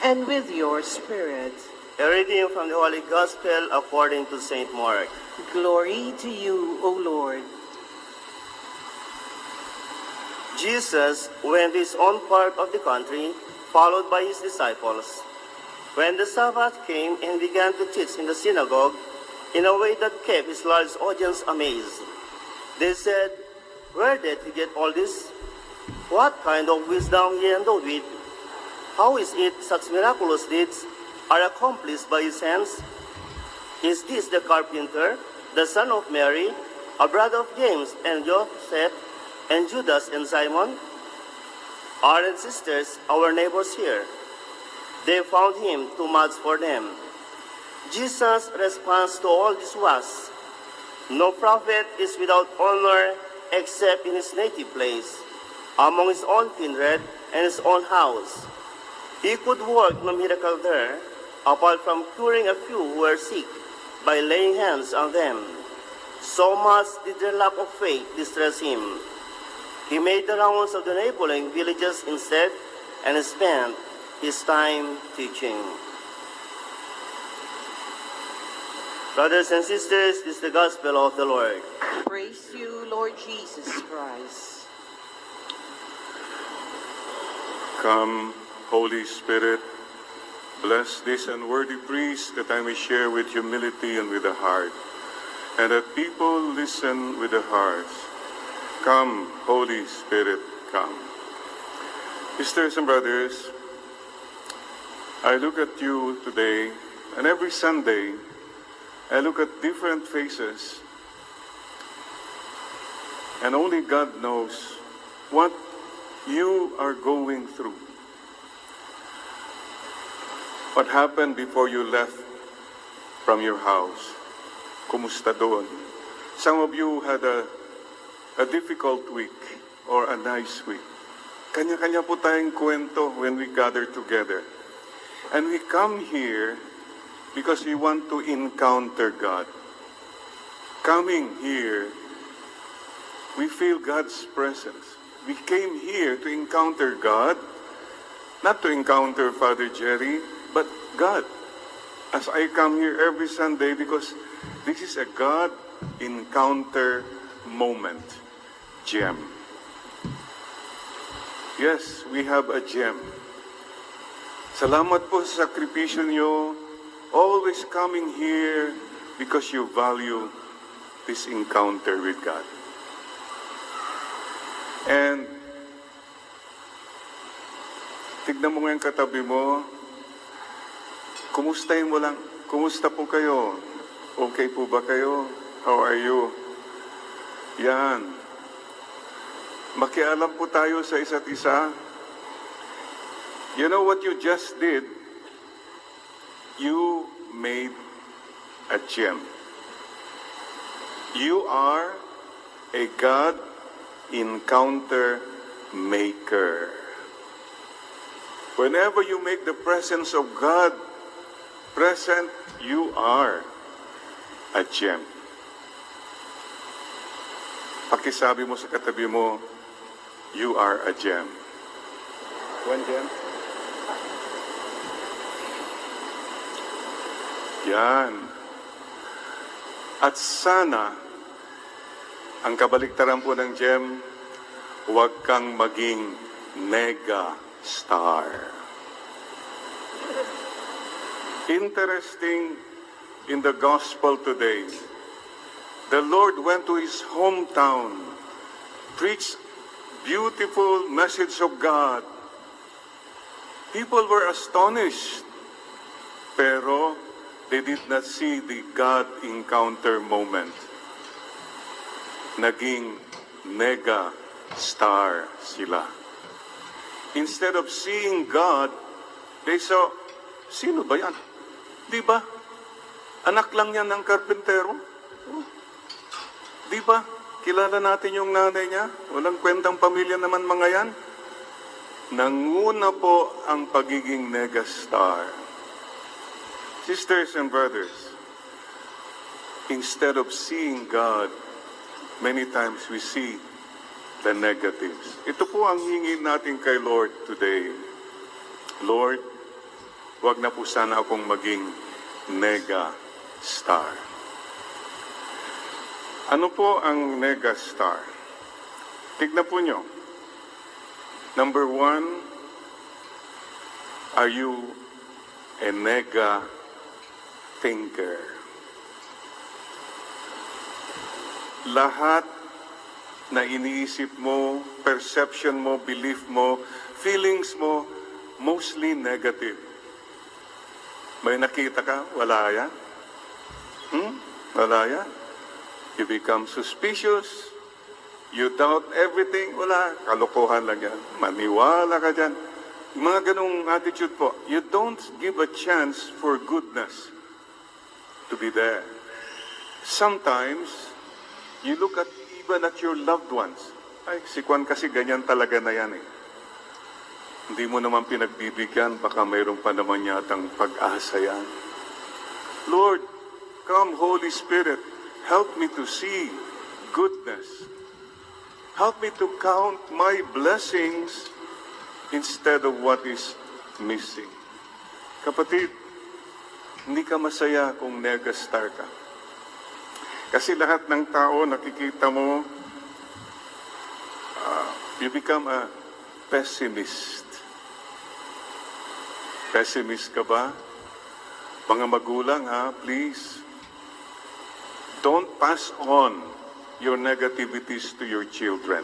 and with your spirit. A reading from the Holy Gospel according to St. Mark. Glory to you, O Lord. Jesus went to his own part of the country, followed by his disciples. When the Sabbath came and began to teach in the synagogue in a way that kept his large audience amazed, they said, "Where did he get all this? What kind of wisdom he endowed with? How is it such miraculous deeds are accomplished by his hands? Is this the carpenter, the son of Mary, a brother of James and Joseph, and Judas and Simon? Aren't sisters our neighbors here?" They found him too much for them. Jesus' response to all this was, "No prophet is without honor except in his native place, among his own kindred and his own house." He could work no miracle there, apart from curing a few who were sick by laying hands on them. So much did their lack of faith distress him. He made the rounds of the neighboring villages instead and spent his time teaching. Brothers and sisters, this is the gospel of the Lord. Praise you, Lord Jesus Christ. Come, Holy Spirit, bless this unworthy priest that I may share with humility and with the heart, and that people listen with the hearts. Come, Holy Spirit, come. Sisters and brothers, I look at you today, and every Sunday, I look at different faces, and only God knows what you are going through. What happened before you left from your house? Kumusta doon? Some of you had a difficult week or a nice week. Kanya-kanya po tayong kwento when we gather together. And we come here because we want to encounter God. Coming here, we feel God's presence. We came here to encounter God, not to encounter Father Jerry, but God. As I come here every Sunday because this is a God encounter moment. Gem. Yes, we have a gem. Salamat po sa sakripisyo nyo, always coming here because you value this encounter with God. And tignan mo ngayon katabi mo, kumustahin mo lang, kumusta po kayo? Okay po ba kayo? How are you? Yan. Makialam po tayo sa isa't isa. You know what you just did? You made a gem. You are a God encounter maker. Whenever you make the presence of God present, you are a gem. Pakisabi mo sa katabi mo, you are a gem. One gem? Yan. At sana, ang kabaliktaran po ng gem, huwag kang maging mega star. Interesting in the gospel today, the Lord went to his hometown, preached beautiful message of God. People were astonished, pero they did not see the God encounter moment. Naging mega star sila. Instead of seeing God, they saw, sino ba yan? Di ba? Anak lang yan ng karpentero. Di ba? Kilala natin yung nanay niya. Walang kwentang pamilya naman mga yan. Nanguna po ang pagiging megastar. Sisters and brothers, instead of seeing God, many times we see the negatives. Ito po ang hingin natin kay Lord today. Lord, Huwag na po sana akong maging nega star. Ano po ang nega star? Tignan po nyo. Number 1, are you a nega thinker? Lahat na iniisip mo, perception mo, belief mo, feelings mo, mostly negative. May nakita ka? Wala yan. Wala yan. You become suspicious. You doubt everything. Wala. Kalokohan lang yan. Maniwala ka dyan. Mga ganong attitude po. You don't give a chance for goodness to be there. Sometimes, you look at even at your loved ones. Ay, si Kwan kasi ganyan talaga na yan eh. Hindi mo naman pinagbibigyan, baka mayroon pa naman yatang pag-asa yan. Lord, come Holy Spirit, help me to see goodness. Help me to count my blessings instead of what is missing. Kapatid, hindi ka masaya kung nega-star ka. Kasi lahat ng tao nakikita mo, you become a pessimist. Pessimist ka ba? Mga magulang please. Don't pass on your negativities to your children.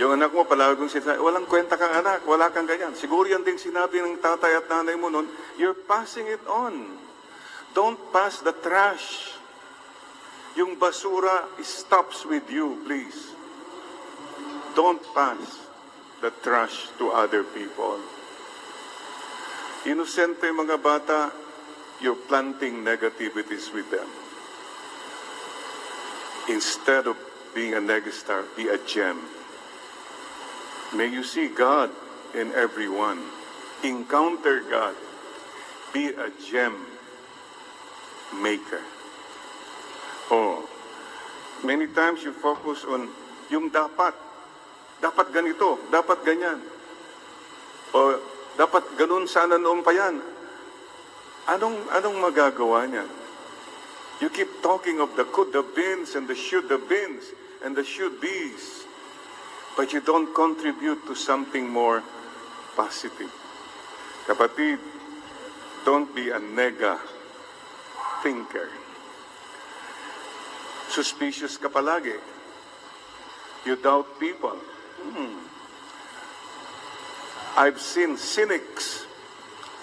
Yung anak mo, palagi kong sinasabi, walang kwenta kang anak, wala kang ganyan. Siguro yan din sinabi ng tatay at nanay mo noon, you're passing it on. Don't pass the trash. Yung basura stops with you, please. Don't pass the trash to other people. Inosente mga bata, you're planting negativities with them. Instead of being a negastar, be a gem. May you see God in everyone. Encounter God. Be a gem maker. Many times you focus on yung dapat. Dapat ganito, dapat ganyan. O dapat ganun sana noon pa yan. Anong magagawa niyan? You keep talking of the could have beens and the should have beens and the should be's, but you don't contribute to something more positive. Kapatid, don't be a nega thinker. Suspicious ka palagi. You doubt people. I've seen cynics.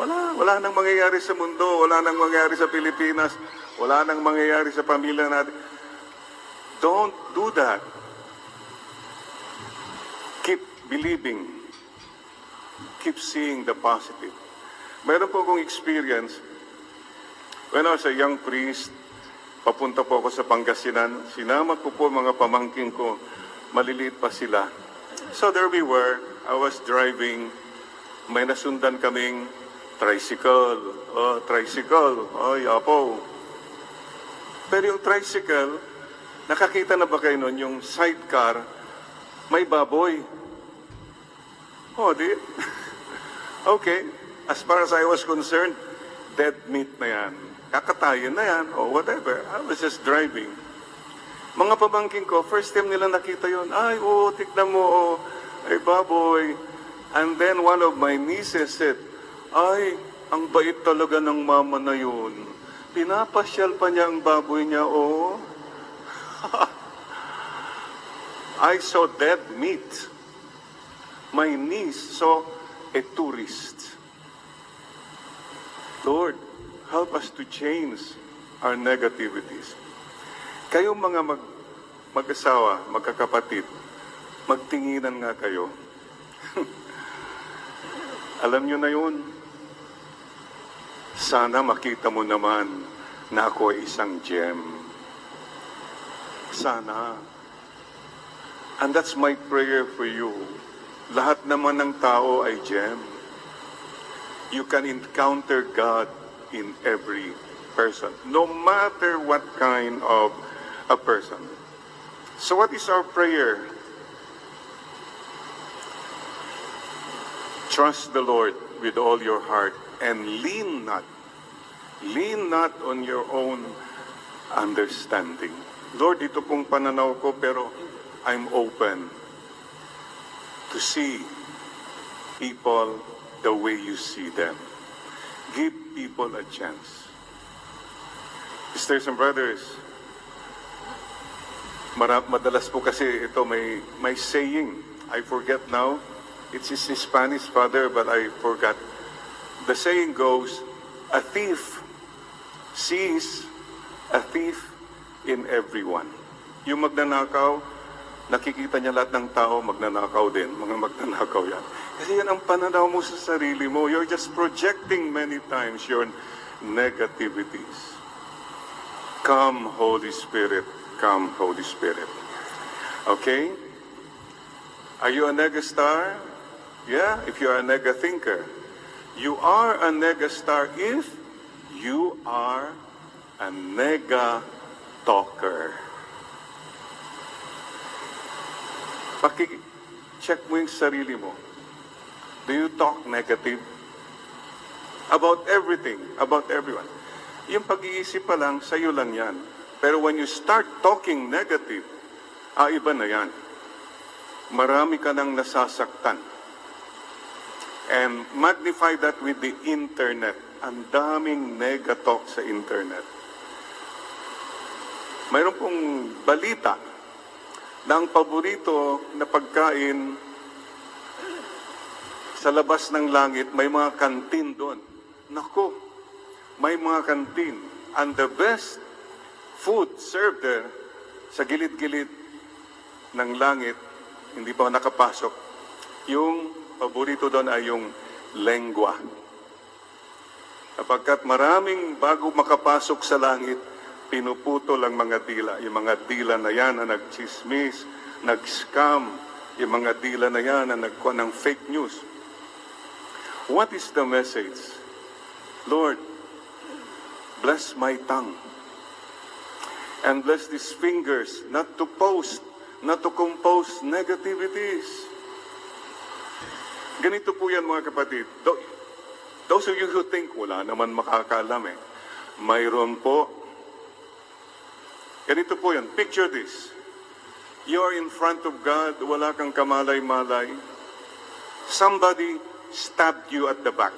Wala nang mangyayari sa mundo, wala nang mangyayari sa Pilipinas, wala nang mangyayari sa pamilya natin. Don't do that. Keep believing. Keep seeing the positive. Meron po akong experience. When I was a young priest, papunta po ako sa Pangasinan. Sinama ko po mga pamangkin ko. Maliliit pa sila. So there we were. I was driving. May nasundan kaming tricycle. Tricycle. Yapo. Pero yung tricycle, nakakita na ba kayo nun, yung sidecar, may baboy. Di. Okay. As far as I was concerned, dead meat na yan. Kakatayin na yan, or whatever. I was just driving. Mga pamangkin ko, first time nila nakita yon. Ay, tignan mo, ay baboy. And then one of my nieces said, ay, ang bait talaga ng mama na yun. Pinapasyal pa niya ang baboy niya, I saw dead meat. My niece saw a tourist. Lord, help us to change our negativities. Kayong mga mag-asawa, magkakapatid, magtinginan nga kayo. Alam nyo na yun. Sana makita mo naman na ako ay isang gem. Sana. And that's my prayer for you. Lahat naman ng tao ay gem. You can encounter God in every person, no matter what kind of a person. So what is our prayer? Trust the Lord. with all your heart and lean not on your own understanding. Lord, ito pong pananaw ko, pero I'm open to see people the way you see them. Give people a chance. Sisters and brothers, madalas po kasi ito may saying. I forget now. It's in Spanish, Father, but I forgot. The saying goes, a thief sees a thief in everyone. Yung magnanakaw, nakikita niya lahat ng tao, magnanakaw din. Mga magnanakaw yan. Kasi yan ang pananaw mo sa sarili mo. You're just projecting many times your negativities. Come, Holy Spirit. Come, Holy Spirit. Okay? Are you a nega-star? Yeah, if you are a nega-thinker. You are a nega-star if you are a nega-talker. Check mo yung sarili mo. Do you talk negative? About everything, about everyone. Yung pag-iisip pa lang, sa'yo lang yan. Pero when you start talking negative, iba na yan. Marami ka nang nasasaktan. And magnify that with the internet. Ang daming nega-talk sa internet. Mayroon pong balita na ang paborito na pagkain sa labas ng langit, may mga kantin doon. Nako, may mga kantin. And the best food served there sa gilid-gilid ng langit, hindi pa nakapasok. Yung paborito doon ay yung lengua. Kapagkat maraming bago makapasok sa langit, pinuputol ang mga dila. Yung mga dila na yan na nagchismis, nag-scam, yung mga dila na yan na nagkuha ng fake news. What is the message? Lord, bless my tongue. And bless these fingers not to post, not to compose negativities. Ganito po yan mga kapatid. Those of you who think wala naman makakaalam mayroon po. Ganito po yan. Picture this. You are in front of God, wala kang kamalay-malay. Somebody stabbed you at the back.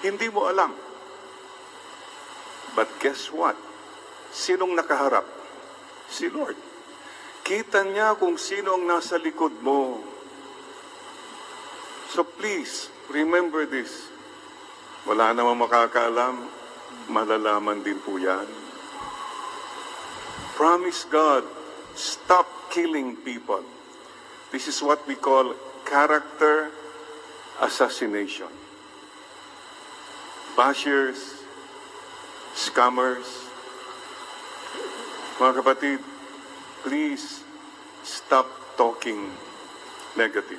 Hindi mo alam. But guess what? Sinong nakaharap? Si Lord. Kita niya kung sino ang nasa likod mo. So please, remember this. Wala namang makakaalam, malalaman din po yan. Promise God, stop killing people. This is what we call character assassination. Bashers, scammers. Mga kapatid, please stop talking negative.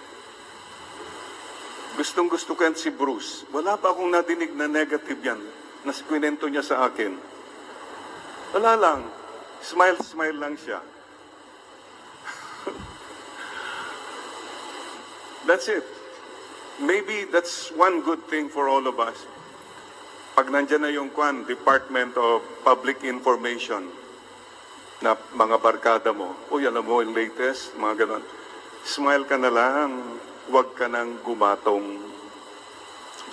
Gustong-gusto ko yan si Bruce. Wala pa akong nadinig na negative yan na kwento niya sa akin. Wala lang. Smile lang siya. That's it. Maybe that's one good thing for all of us. Pag nandyan na yung Department of Public Information na mga barkada mo, alam mo yung latest, mga ganon. Smile ka na lang. Huwag ka nang gumatong.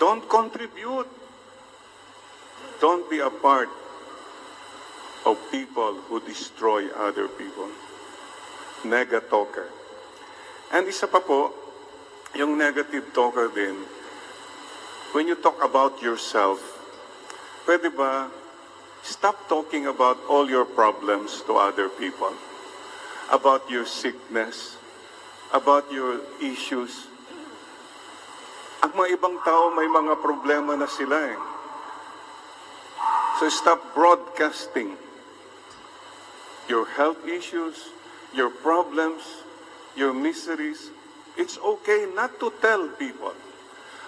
Don't contribute. Don't be a part of people who destroy other people. Nega-talker. And isa pa po, yung negative talker din, when you talk about yourself, pwede ba stop talking about all your problems to other people? About your sickness, about your issues. Ang mga ibang tao may mga problema na sila So stop broadcasting your health issues, your problems, your miseries. It's okay not to tell people.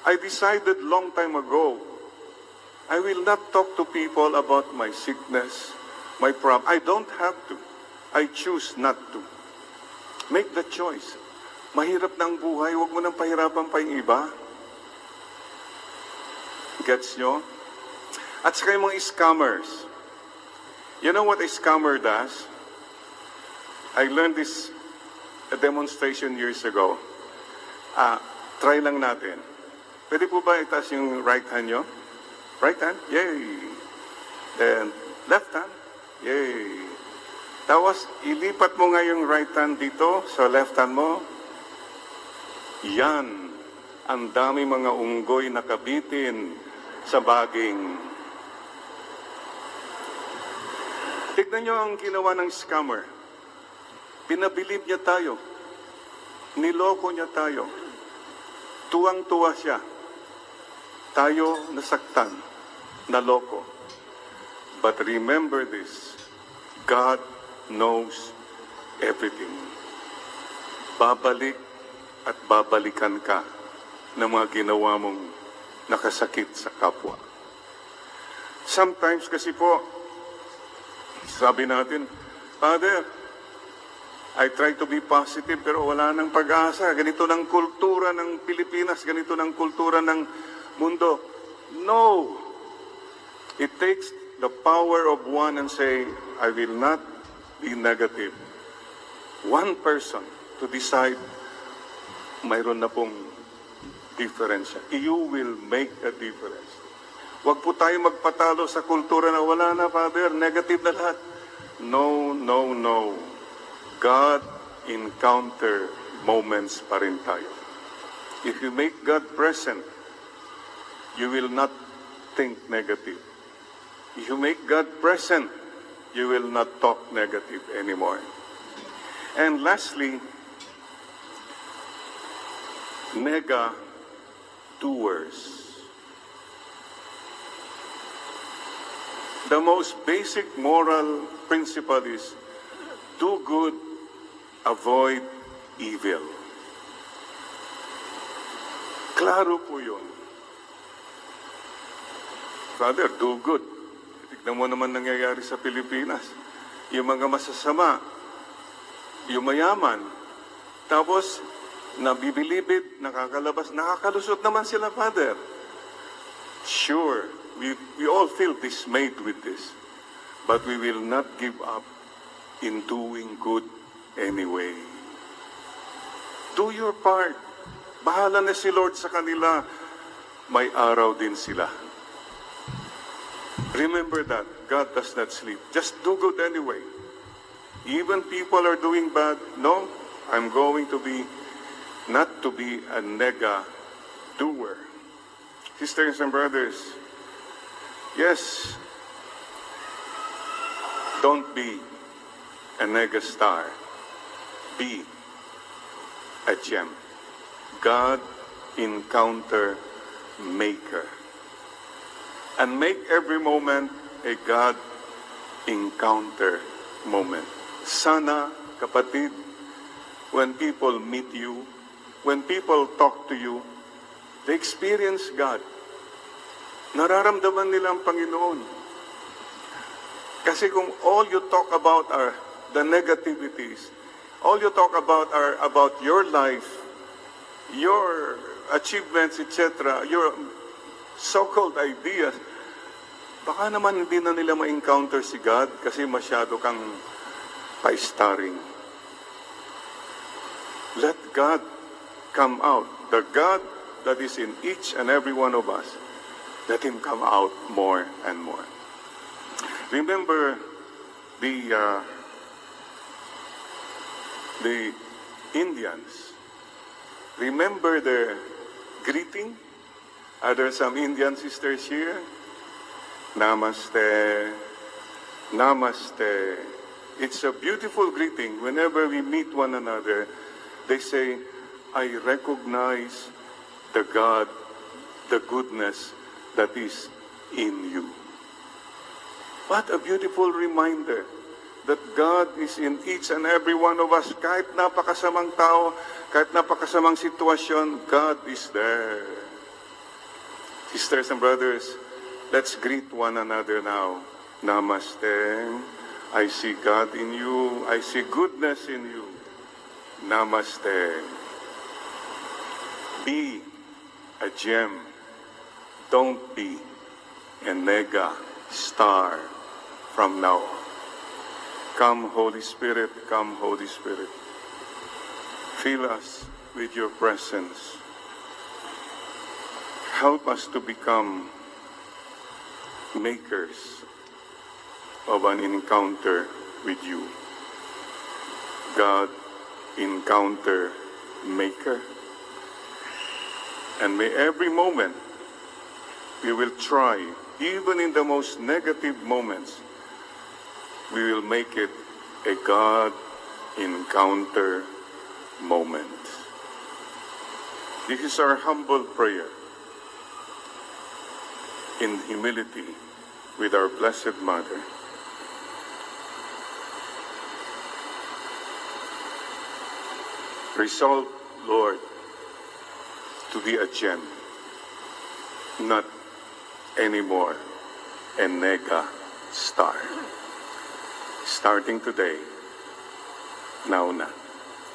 I decided long time ago, I will not talk to people about my sickness, my problem. I don't have to. I choose not to. Make the choice. Mahirap na ang buhay, huwag mo nang pahirapan pa yung iba. Gets nyo? At saka yung mga scammers. You know what a scammer does? I learned this a demonstration years ago. Try lang natin. Pwede po ba itaas yung right hand nyo? Right hand? Yay! Then, left hand? Yay! Tapos, ilipat mo nga yung right hand dito sa left hand mo. Yan. Ang dami mga unggoy na kabitin sa baging. Tignan nyo ang ginawa ng scammer. Pinabilib niya tayo. Niloko niya tayo. Tuwang-tuwa siya. Tayo nasaktan, naloko. But remember this, God knows everything. Babalik at babalikan ka ng mga ginawa mong nakasakit sa kapwa. Sometimes kasi po, sabi natin, Father, I try to be positive pero wala nang pag-asa. Ganito ng kultura ng Pilipinas, ganito ng kultura ng mundo. No! It takes the power of one and say, I will not be negative. One person to decide, mayroon na pong difference. You will make a difference. Huwag po tayo magpatalo sa kultura na wala na, Father, negative na lahat. No, no, no. God encounter moments pa rin tayo. If you make God present, you will not think negative. If you make God present, you will not talk negative anymore. And lastly, nega doers. The most basic moral principle is do good, avoid evil. Klaro po yun. Father, do good. Tignan mo naman nangyayari sa Pilipinas. Yung mga masasama, yung mayaman, tapos nabibilibid, nakakalabas, nakakalusot naman sila, Father. Sure, we all feel dismayed with this, but we will not give up in doing good anyway. Do your part. Bahala na si Lord sa kanila. May araw din sila. Remember that. God does not sleep. Just do good anyway. Even people are doing bad. No, I'm going to be, not to be a nega doer. Sisters and brothers, yes, don't be a nega star. Be a gem. God encounter maker. And make every moment a God encounter moment. Sana, kapatid, when people meet you, when people talk to you, they experience God. Nararamdaman nila ang Panginoon. Kasi kung all you talk about are the negativities, all you talk about are about your life, your achievements, etc., your so-called ideas, baka naman hindi na nila ma-encounter si God kasi masyado kang pa-starring. Let God come out. The God that is in each and every one of us, let Him come out more and more. Remember the Indians. Remember their greeting? Are there some Indian sisters here? Namaste. Namaste. It's a beautiful greeting. Whenever we meet one another, they say, I recognize the God, the goodness that is in you. What a beautiful reminder that God is in each and every one of us. Kahit napakasamang tao, kahit napakasamang sitwasyon, God is there. Sisters and brothers, let's greet one another now. Namaste. I see God in you. I see goodness in you. Namaste. Be a gem. Don't be a nega star from now on. Come, Holy Spirit, come, Holy Spirit. Fill us with your presence. Help us to become makers of an encounter with you. God, encounter maker. And may every moment we will try, even in the most negative moments, we will make it a God encounter moment. This is our humble prayer in humility with our Blessed Mother. Resolve, Lord, to be a gem, not anymore a nega star. Starting today, now na.